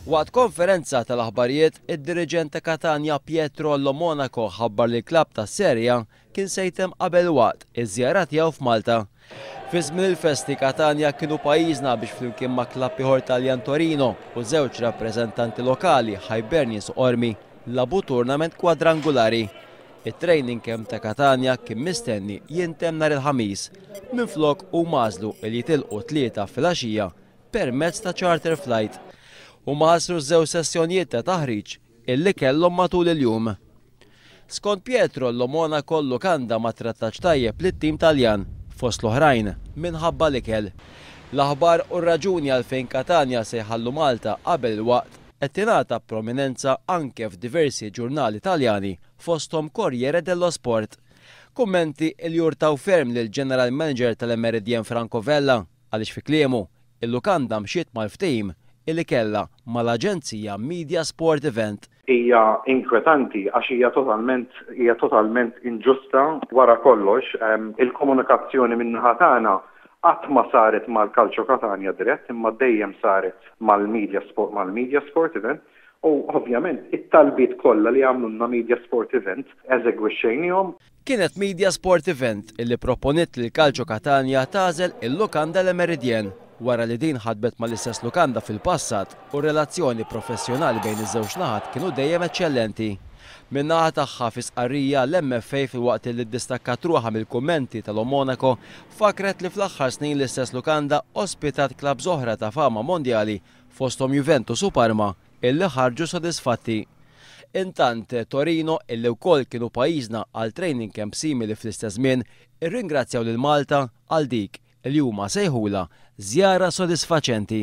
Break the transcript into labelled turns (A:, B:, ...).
A: Waqt konferenza tal-aħbarijiet, id-diriġent ta' Catania Pietro Monaco ħabbar li l-klabb ta' Serja kien se jtem qabel waqt iż-żjara tiegħu f'Malta. Fi żmien il-festi Catania kienu pajjiżna biex flimkien ma' klabb ieħor Taljan Torino u żewġ rappreżentanti lokali Hibernians u Ormi labu turnament kwadrangulari. It-training camp ta' Catania kien mistenni jintem nhar il-ħamis minflok huma għażlu li jitilqu tlieta filgħaxija permezz ta' charter flight. U maħasru żewġ sessjonijiet ta' taħriġ illi kellhom matul il-jum. Skont Pietro Monaco l-lukanda ma trattax tajjeb lit-tim Taljan fost l-oħrajn minħabba l-ikel. L-aħbar u r-raġuni għalfejn Catania se jħallu Malta qabel il-waqt qed tingħata prominenza anke f'diversi ġurnali Taljani fosthom Corriere dello Sport. Kummenti li jurtaw ferm lil General Manager tal-Emeridien Franco Vella għaliex fi kliemu il-lukanda mxiet mal-ftehim illi kellha mal-Aġenzija Media Sport Event.
B: Hija inkwetanti għax hija totalment inġusta wara kollox. Il-komunikazzjoni min-naħa tagħna qatt ma saret mal-Calcio Catania dirett imma dejjem saret mal-Media Sport Event u ovvjament it-talbiet kollha li għamlulna Media Sport Event eżegwixxejnihom.
A: Kienet Media Sport Event illi proponiet li l-Calcio Catania tażel il-lukanda l-Emeridien wara li din ħadbet mal-istess lukanda fil-passat u relazzjoni professjonali bejn iż-żewġ naħat kienu dejjem eċċellenti. Min-naħa tagħha fi sqarrija l-MFA filwaqt li ddistakkat ruħha mill-kummenti tal-Monaco fakret li fl-aħħar snin l-istess lukanda ospitat klabb oħra ta' fama mondjali fosthom Juventus u Parma illi ħarġu sodisfatti. Intant Torino illi wkoll kienu pajjiżna għal training camp simili fl-istess żmien irringrazzjaw lil Malta għal dik li huma sejħula żjara sodisfaċenti.